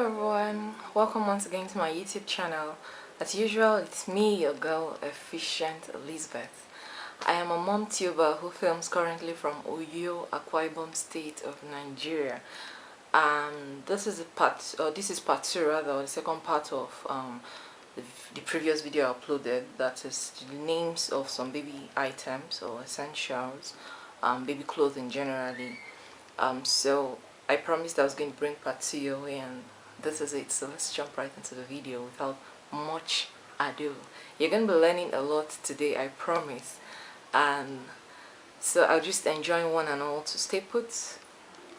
everyone, welcome once again to my YouTube channel. As usual, it's me, your girl, Efficient Elizabeth. I am a mom tuber who films currently from Oyo, Akwa Ibom state of Nigeria. This is part 2 rather, the second part of the previous video I uploaded. That is the names of some baby items or essentials, baby clothing generally. So I promised I was going to bring part 2 your way, and this is it. So let's jump right into the video without much ado. You're going to be learning a lot today, I promise. And so I'll just enjoy one and all to stay put.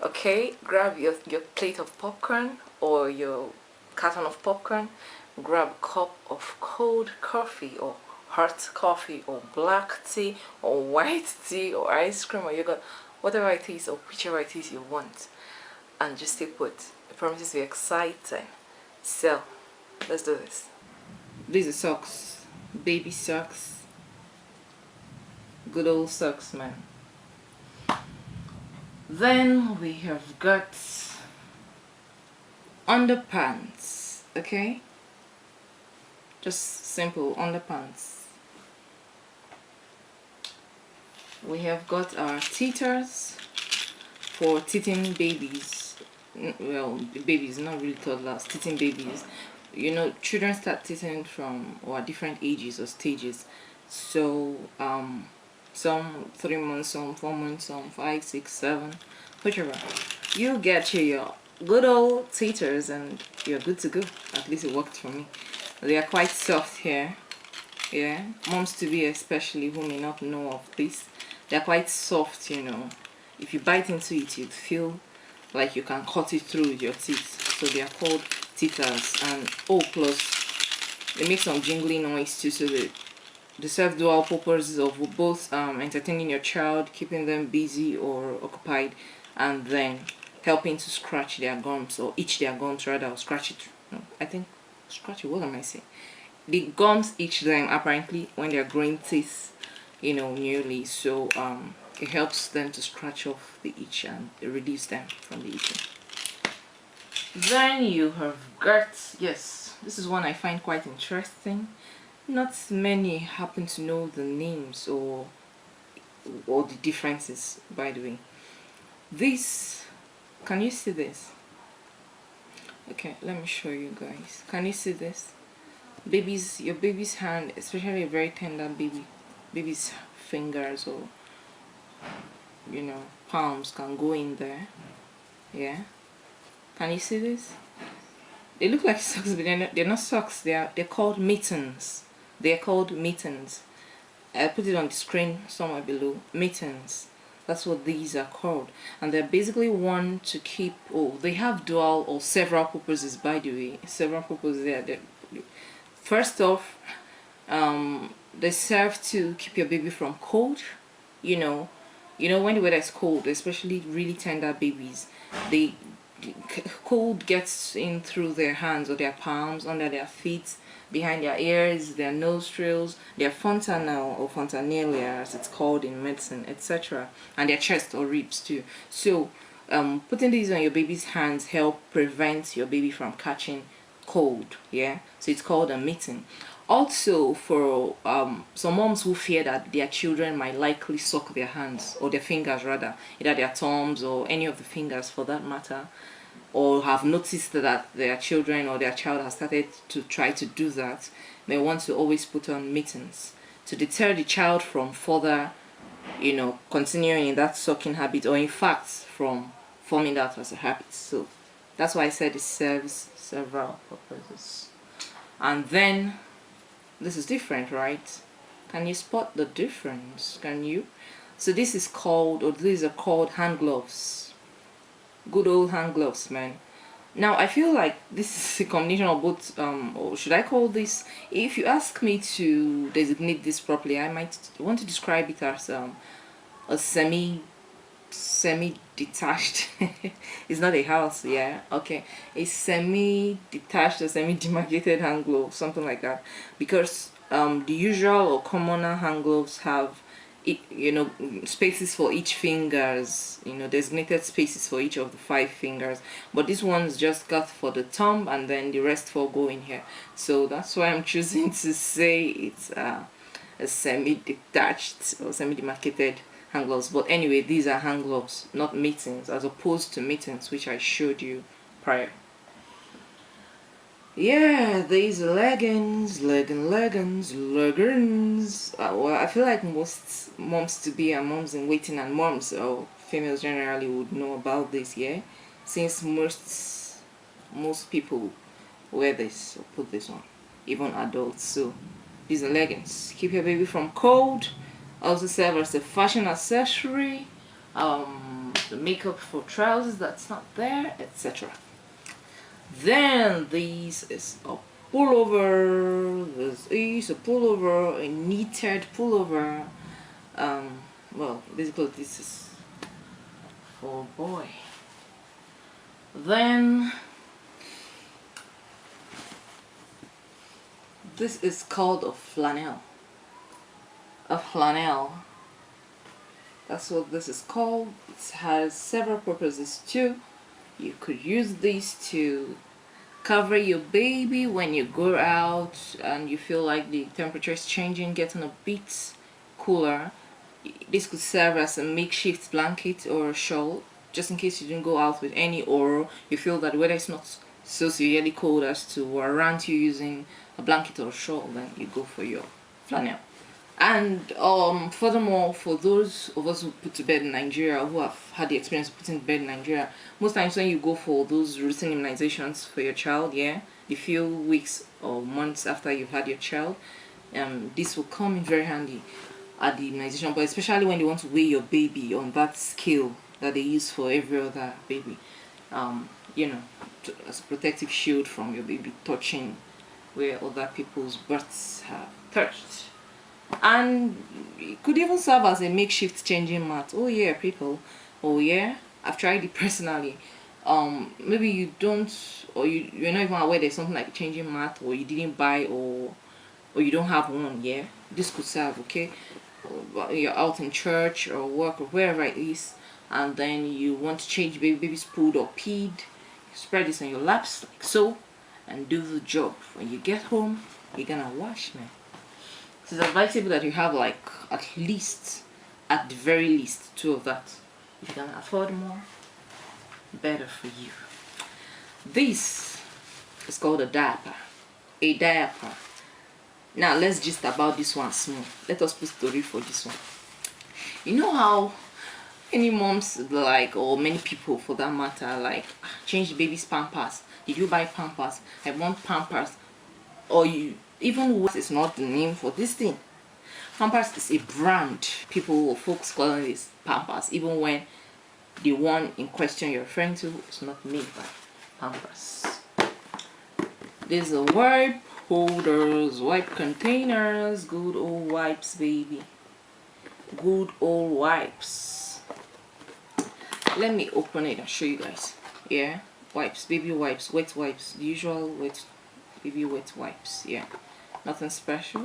Okay, grab your plate of popcorn or your carton of popcorn. Grab a cup of cold coffee or hot coffee or black tea or white tea or ice cream or yogurt, whatever it is or whichever it is you want, and just stay put. It promises to be exciting. So let's do this. These are socks, baby socks, good old socks, man. Then we have got underpants. Okay, just simple underpants. We have got our teethers for teething babies. Well, babies, not really toddlers, teething babies. You know, children start teething from or at different ages or stages. So some 3 months, some 4 months, some 5, 6, 7, whichever. You get your good old teethers and you're good to go. At least it worked for me. They are quite soft here. Yeah, moms to be especially who may not know of this, they're quite soft, you know. If you bite into it, you'd feel like you can cut it through with your teeth. So they are called teethers. And plus they make some jingling noise too, so they serve dual purposes of both entertaining your child, keeping them busy or occupied, and then helping to scratch their gums or itch their gums rather, or scratch it. No, I think scratch it, what am I saying? The gums itch them apparently when they're growing teeth, you know, newly. So it helps them to scratch off the itch and release them from the itching. Then you have got, yes, this is one I find quite interesting. Not many happen to know the names or the differences, by the way. This, can you see this? Okay, let me show you guys. Can you see this? Baby's, your baby's hand, especially a very tender baby's fingers or, you know, palms can go in there. Yeah, can you see this? They look like socks, but they're not socks. They're called mittens. They're called mittens. I put it on the screen somewhere below. Mittens. That's what these are called, and they're basically one to keep. Oh, they have dual or several purposes, by the way. Several purposes there. First off, they serve to keep your baby from cold. You know when the weather is cold, especially really tender babies, the cold gets in through their hands or their palms, under their feet, behind their ears, their nostrils, their fontanelle or fontanella as it's called in medicine, etc., and their chest or ribs too. So putting these on your baby's hands help prevent your baby from catching cold. Yeah, so it's called a mitten. Also, for some moms who fear that their children might likely suck their hands or their fingers rather, either their thumbs or any of the fingers for that matter, or have noticed that their children or their child has started to try to do that, may want to always put on mittens to deter the child from further, you know, continuing in that sucking habit, or in fact from forming that as a habit. So that's why I said it serves several purposes. And then this is different, right? Can you spot the difference? Can you? So this is called, or these are called hand gloves. Good old hand gloves, man. Now I feel like this is a combination of both, or should I call this, if you ask me to designate this properly, I might want to describe it as a semi-detached it's not a house, yeah, okay, a semi-detached or semi-demarcated hand glove, something like that, because the usual or commoner hand gloves have spaces for each fingers, designated spaces for each of the 5 fingers, but this one's just got for the thumb, and then the rest 4 go in here. So that's why I'm choosing to say it's a semi-detached or semi-demarcated hand gloves. But anyway, these are hand gloves, not mittens, as opposed to mittens, which I showed you prior. Yeah, these leggings. Well, I feel like most moms to be and moms in waiting and moms or females generally would know about this, yeah, since most people wear this or put this on, even adults. So these are leggings. Keep your baby from cold. Also serve as a fashion accessory. The makeup for trousers that's not there, etc. Then this is a pullover. This is a pullover, a knitted pullover. Well, basically this is for a boy. Then this is called a flannel. A flannel. That's what this is called. It has several purposes too. You could use this to cover your baby when you go out and you feel like the temperature is changing, getting a bit cooler. This could serve as a makeshift blanket or a shawl, just in case you didn't go out with any, or you feel that the weather is not so severely cold as to warrant you using a blanket or a shawl, then you go for your flannel. And furthermore, for those of us who put to bed in Nigeria, who have had the experience of putting to bed in Nigeria, most times when you go for those routine immunizations for your child, yeah, a few weeks or months after you've had your child, this will come in very handy at the immunization, but especially when you want to weigh your baby on that scale that they use for every other baby, as a protective shield from your baby touching where other people's births have touched. And it could even serve as a makeshift changing mat. Oh yeah, people. Oh yeah, I've tried it personally. Maybe you don't, or you're not even aware there's something like a changing mat, or you didn't buy, or you don't have one. Yeah, this could serve. Okay, you're out in church or work or wherever it is, and then you want to change baby's pooed or peed. You spread this on your laps like so, and do the job. When you get home, you're gonna wash, man. It's advisable that you have like at the very least 2 of that. If you can afford more, better for you. This is called a diaper. A diaper. Now let's just about this one small. Let us put story for this one. You know how any moms like, or many people for that matter, like change the baby's pampers. Did you buy pampers? I want pampers. Or you even worse is not the name for this thing. Pampers is a brand. Folks calling this Pampers, even when the one in question you're referring to is not made by Pampers. These are wipe holders, wipe containers, good old wipes, baby. Good old wipes. Let me open it and show you guys. Yeah, wipes, baby wipes, wet wipes, the usual wet baby wet wipes. Yeah, nothing special.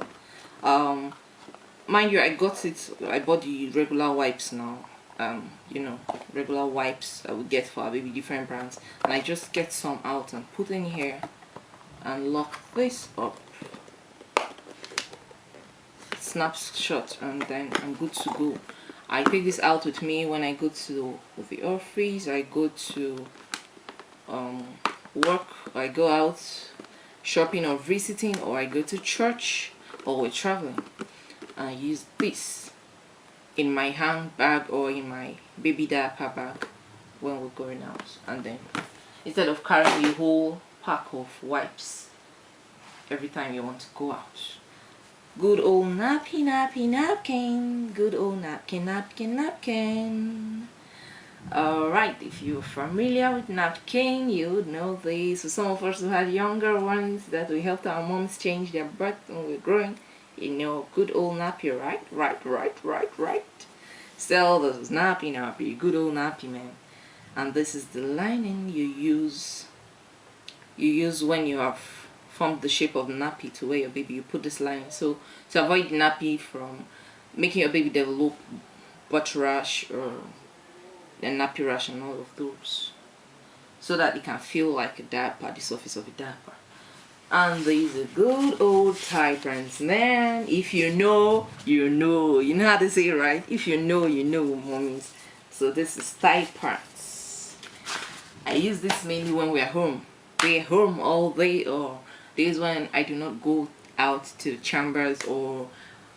Mind you, I bought the regular wipes now. Regular wipes that we get for our baby, different brands, and I just get some out and put in here and lock this up. It snaps shut, and then I'm good to go. I take this out with me when I go to the office, I go to work, I go out shopping or visiting, or I go to church, or we're traveling. I use this in my handbag or in my baby diaper bag when we're going out, and then instead of carrying a whole pack of wipes every time you want to go out. Good old napkin, good old napkin. Alright, if you're familiar with napkin, you would know this. So some of us who had younger ones that we helped our moms change their birth when we were growing, good old nappy, right? Sell those nappy, good old nappy, man. And this is the lining you use when you have formed the shape of the nappy to wear your baby. You put this lining, so to avoid nappy from making your baby develop butt rash or a nappy rash and all of those, so that it can feel like a diaper, the surface of a diaper. And these are good old tie pants, man. If you know, you know. You know how to say it, right? If you know, you know, mommies. So this is tie pants. I use this mainly when we're home. We're home all day, or days when I do not go out to chambers, or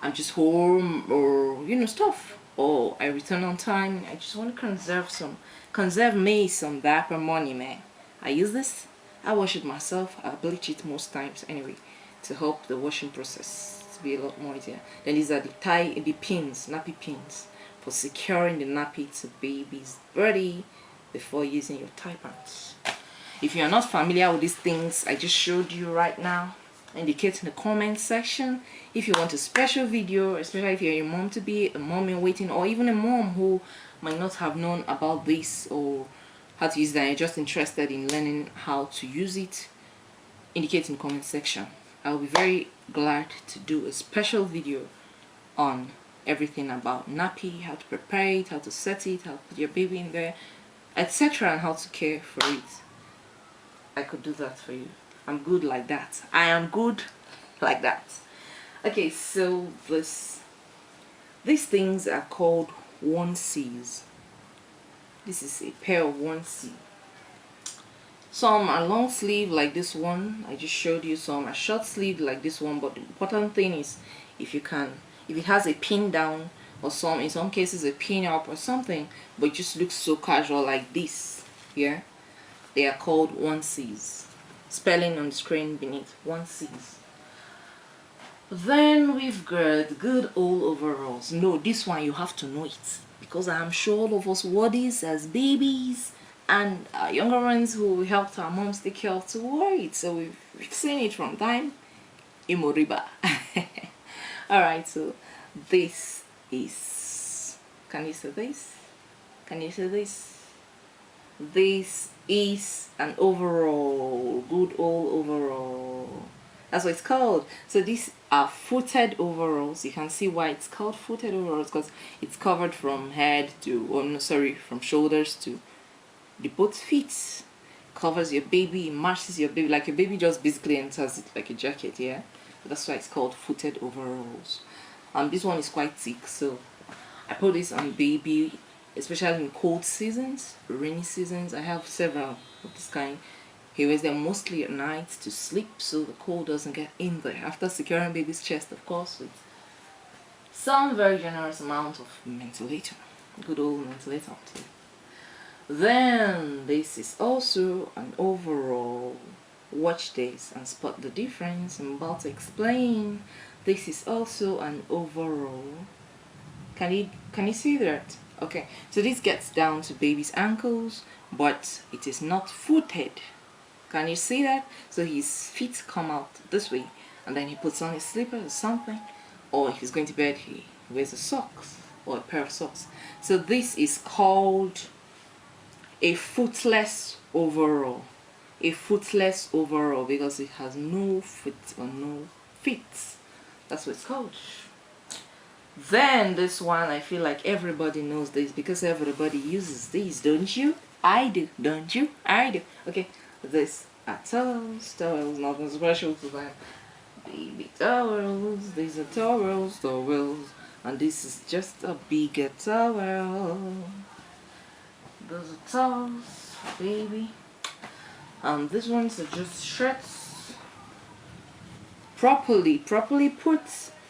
I'm just home, or you know, stuff. Or I return on time. I just want to conserve me some diaper money, man. I use this. I wash it myself. I bleach it most times anyway, to help the washing process to be a lot more easier. Then these are the pins, nappy pins, for securing the nappy to baby's body before using your tie pants. If you are not familiar with these things I just showed you right now, indicate in the comment section. If you want a special video, especially if you're a mom to be, a mom in waiting, or even a mom who might not have known about this or how to use that, and you're just interested in learning how to use it, indicate in the comment section. I'll be very glad to do a special video on everything about nappy, how to prepare it, how to set it, how to put your baby in there, etc., and how to care for it. I could do that for you. I'm good like that. I am good like that. Okay, so these things are called onesies. This is a pair of onesie. Some are long sleeve like this one I just showed you. Some are short sleeve like this one. But the important thing is if it has a pin down, or in some cases a pin up or something, but it just looks so casual like this. Yeah, they are called onesies. Spelling on the screen beneath, onesies. Then we've got good old overalls. No, this one you have to know it, because I'm sure all of us wore this as babies, and our younger ones who helped our moms take care of to wear it. So we've seen it from time immemorial. Alright, so this is, can you see this? Can you see this? This is an overall, good old overall. That's what it's called. So these are footed overalls. You can see why it's called footed overalls, because it's covered from head to, oh no, sorry, from shoulders to the both feet. Covers your baby, matches your baby, like your baby just basically enters it like a jacket. Yeah, that's why it's called footed overalls. This one is quite thick, so I put this on baby, especially in cold seasons, rainy seasons. I have several of this kind. He wears them mostly at night to sleep, so the cold doesn't get in there. After securing baby's chest, of course, with some very generous amount of ventilator, good old ventilator too. Then this is also an overall. Watch this and spot the difference. I'm about to explain. This is also an overall. Can you see that? Okay, so this gets down to baby's ankles, but it is not footed. Can you see that? So his feet come out this way, and then he puts on his slippers or something, or if he's going to bed he wears a socks or a pair of socks. So this is called a footless overall. A footless overall, because it has no foot or no feet. That's what it's called. Then this one, I feel like everybody knows this, because everybody uses these, don't you? I do, don't you? I do. Okay, this are towels. Towels, nothing special to them. Baby towels. These are towels. And this is just a bigger towel. Those are towels, baby. These ones are just shirts. Properly put,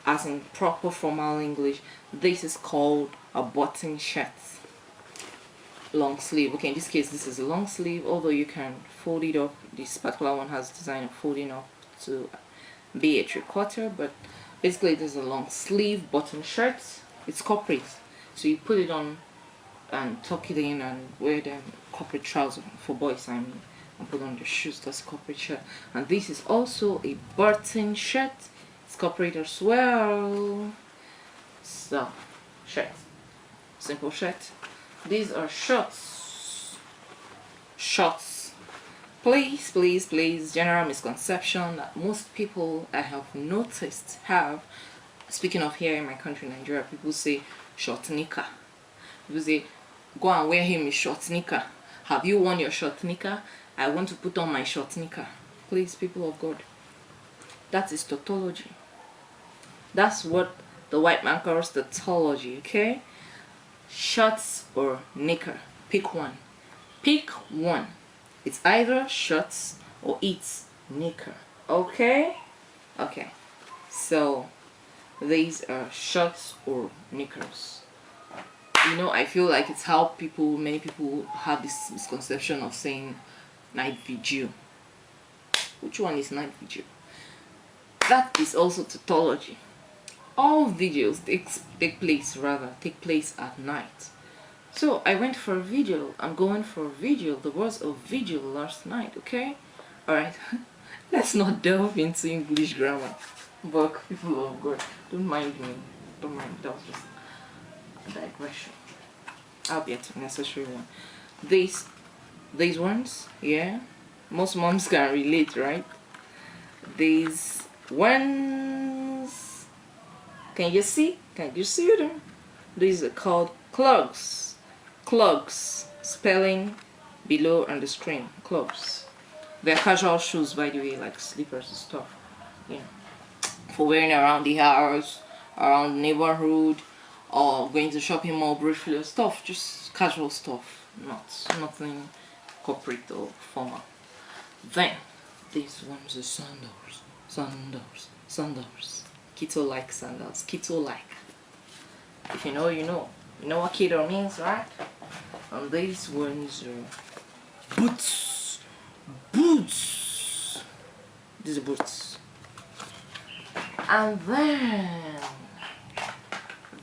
as in proper formal English, this is called a button shirt. Long sleeve. Okay, in this case this is a long sleeve, although you can fold it up. This particular one has design of folding up to be a 3/4, but basically this is a long sleeve button shirt. It's corporate, so you put it on and tuck it in and wear them corporate trousers for boys, I mean, and put on your shoes. That's corporate shirt. And this is also a button shirt. It's corporate as well. So shirt, simple shirt. These are shorts. Please, general misconception that most people I have noticed have Speaking of here in my country, Nigeria, people say short knicker. People say, go and wear him a short knicker. Have you worn your short knicker? I want to put on my short knicker. Please, people of God. That is tautology. That's what the white man calls tautology, okay? Shorts or knicker. Pick one. Pick one. It's either shorts or it's knicker. Okay? Okay. So, these are shorts or knickers. You know, I feel like it's how many people have this misconception of saying night vigil. Which one is night vigil? That is also tautology. All videos take place at night. So I went for a vigil. I'm going for a vigil. There was a vigil last night, okay? Alright. Let's not delve into English grammar. But people of God, don't mind me. Don't mind. That was just a digression. I'll be a necessary one. These ones, yeah. Most moms can relate, right? These ones, can you see? Can you see them? These are called clogs. Clogs, spelling below on the screen. Clogs. They're casual shoes, by the way, like slippers and stuff. Yeah, for wearing around the house, around the neighborhood, or going to shopping mall briefly. Stuff, just casual stuff, nothing corporate or formal. Then these ones are sandals. Keto like sandals. Keto like. If you know, you know. You know what keto means, right? And these ones are boots. These are boots. And then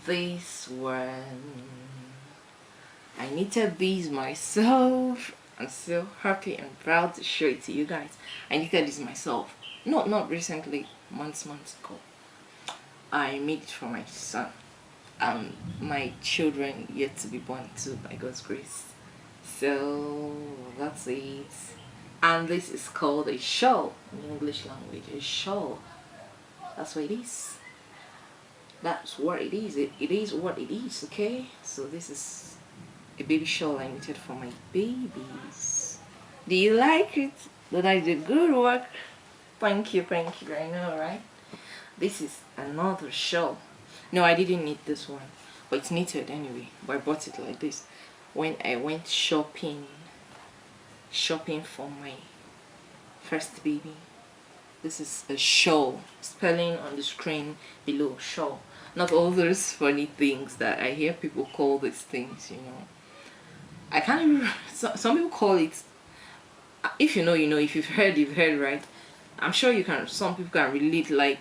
this one, I knitted these myself. I'm so happy and proud to show it to you guys. I knitted this myself. No, not recently, months ago. I made it for my son and my children yet to be born too, by God's grace. So that's it. And this is called a shawl in English language. A shawl. That's what it is. That's what it is. It is what it is, okay? So this is a baby shawl I knitted for my babies. Do you like it? That I did good work. Thank you, I know, right? This is another shawl. No, I didn't knit this one, but it's knitted anyway. But I bought it like this when I went shopping for my first baby. This is a shawl. Spelling on the screen below, shawl. Not all those funny things that I hear people call these things, you know. I can't even, some people call it, if you know, you know, if you've heard, right? I'm sure you can, some people can relate, like,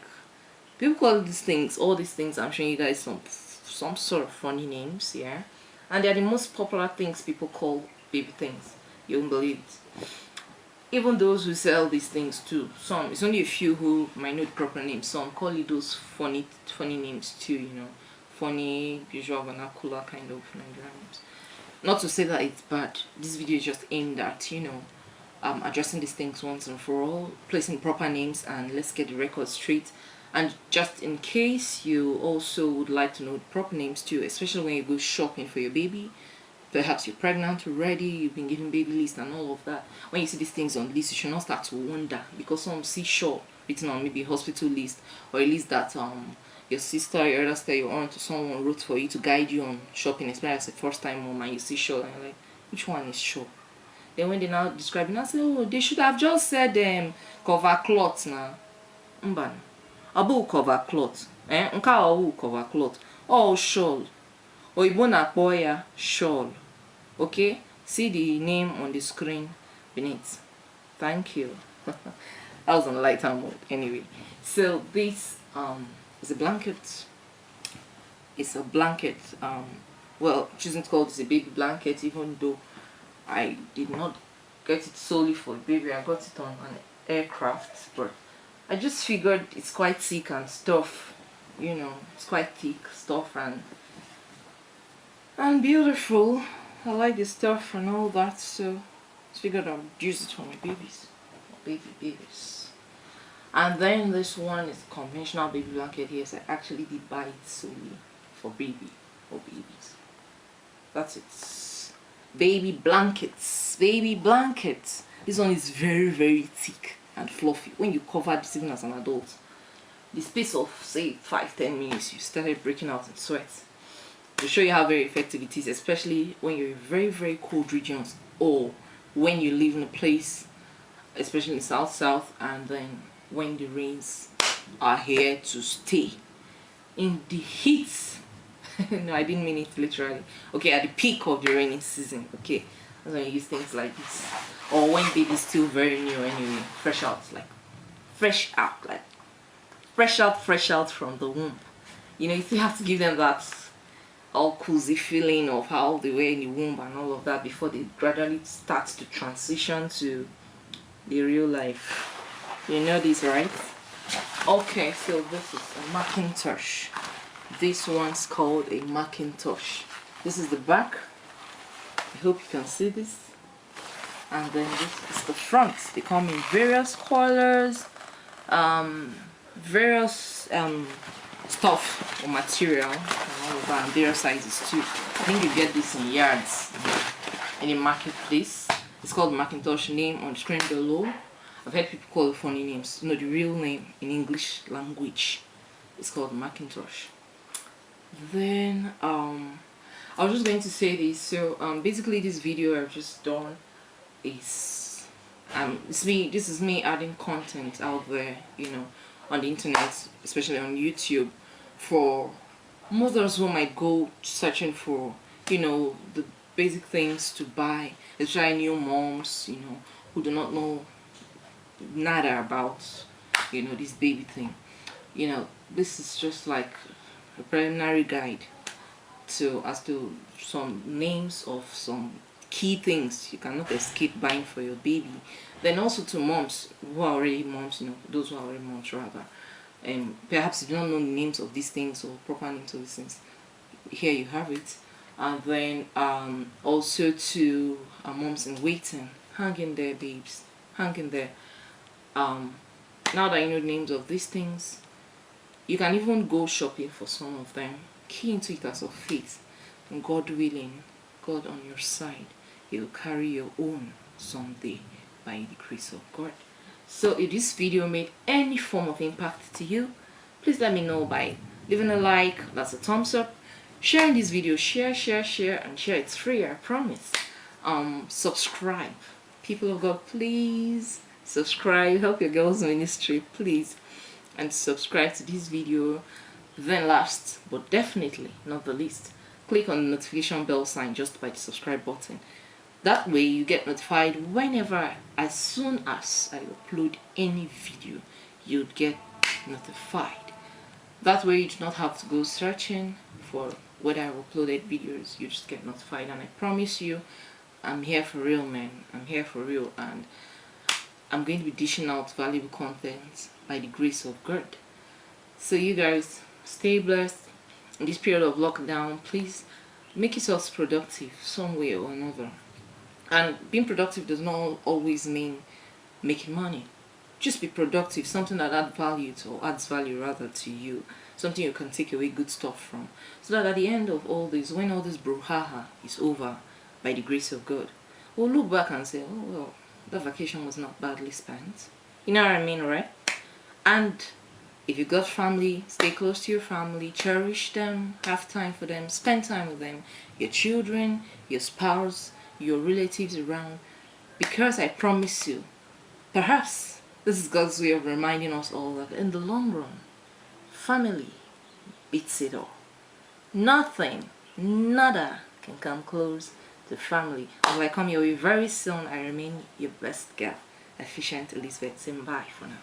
people call these things, all these things, I'm showing you guys some sort of funny names, yeah? And they're the most popular things people call baby things. You won't believe it. Even those who sell these things too, some, it's only a few who might know the proper names. Some call it those funny names too, you know. Funny, usual vernacular kind of Nigerian names. Not to say that it's bad. This video is just aimed at, you know, addressing these things once and for all, placing proper names, and let's get the record straight. And just in case you also would like to know the proper names too, especially when you go shopping for your baby, perhaps you're pregnant already, you've been given baby list and all of that. When you see these things on list, you should not start to wonder, because some see sure written on maybe hospital list, or a list that your sister, your other sister, your aunt, or someone wrote for you to guide you on shopping, especially as a first time mom, and you see sure, and you're like, which one is sure? Then when they now describe it, I say, oh, they should have just said cover cloth now. Mban. Abu cover cloth. Nka abu cover cloth. Oh, shawl. Oyibo na-akpọ ya shawl. Okay? See the name on the screen beneath. Thank you. That was on lighter mode. Anyway. So this is a blanket. It's a blanket. Well, choosing to call this a baby blanket, even though I did not get it solely for baby. I got it on an aircraft, but I just figured it's quite thick and stuff, you know, it's quite thick stuff and beautiful. I like the stuff and all that, so I figured I would use it for my babies. Babies. And then this one is conventional baby blanket. Yes, I actually did buy it solely for baby or babies. That's it. Baby blankets. Baby blankets. This one is very, very thick and fluffy. When you cover this even as an adult, the space of say 5-10 minutes, you started breaking out in sweat. To show you how very effective it is, especially when you're in very, very cold regions, or when you live in a place, especially in south, and then when the rains are here to stay. In the heat, no, I didn't mean it literally. Okay, at the peak of the rainy season, okay, that's when you use things like this. Or when baby's still very new anyway, fresh out from the womb. You know, you still have to give them that all cozy feeling of how they were in the womb and all of that before they gradually start to transition to the real life. You know this, right? Okay, so this is a Macintosh. This one's called a Macintosh. This is the back. I hope you can see this. And then this is the front. They come in various colors, various stuff or material, and all of that, and various sizes too. I think you get this in yards, in a marketplace. It's called Macintosh. Name on screen below. I've heard people call it funny names. No, the real name in English language is called Macintosh. Then I was just going to say this. So basically this video I've just done is this is me adding content out there, you know, on the internet, especially on YouTube, for mothers who might go searching for, you know, the basic things to buy, especially new moms, you know, who do not know nada about, you know, this baby thing. You know, this is just like a preliminary guide as to some names of some key things you cannot escape buying for your baby. Then also to moms who are already moms, you know, those who are already moms rather, and perhaps you do not know the names of these things or proper names of these things. Here you have it. And then also to moms in waiting, hang in there, babes, hang in there. Now that you know the names of these things, you can even go shopping for some of them. Key into it as of faith, and God willing, God on your side, He'll carry your own someday by the grace of God. So if this video made any form of impact to you, please let me know by leaving a like, that's a thumbs up, sharing this video, share, and share. It's free, I promise. Subscribe, people of God, please subscribe. Help your girls ministry, please, and subscribe to this video. Then last but definitely not the least, click on the notification bell sign just by the subscribe button. That way you get notified whenever, as soon as I upload any video, you'd get notified. That way you do not have to go searching for whether I uploaded videos. You just get notified, and I promise you, I'm here for real, man. I'm here for real, and I'm going to be dishing out valuable content by the grace of God. So you guys, stay blessed in this period of lockdown. Please make yourselves productive some way or another. And being productive does not always mean making money. Just be productive, something that adds value rather to you, something you can take away good stuff from, so that at the end of all this, when all this brouhaha is over, by the grace of God, we'll look back and say, oh well, that vacation was not badly spent. You know what I mean, right? And if you got family, stay close to your family, cherish them, have time for them, spend time with them, your children, your spouse, your relatives around, because I promise you, perhaps this is God's way of reminding us all that in the long run, family beats it all. Nothing, nada can come close to family. Until I come your way very soon, I remain your best girl, Efficient Elizabeth. Saying bye for now.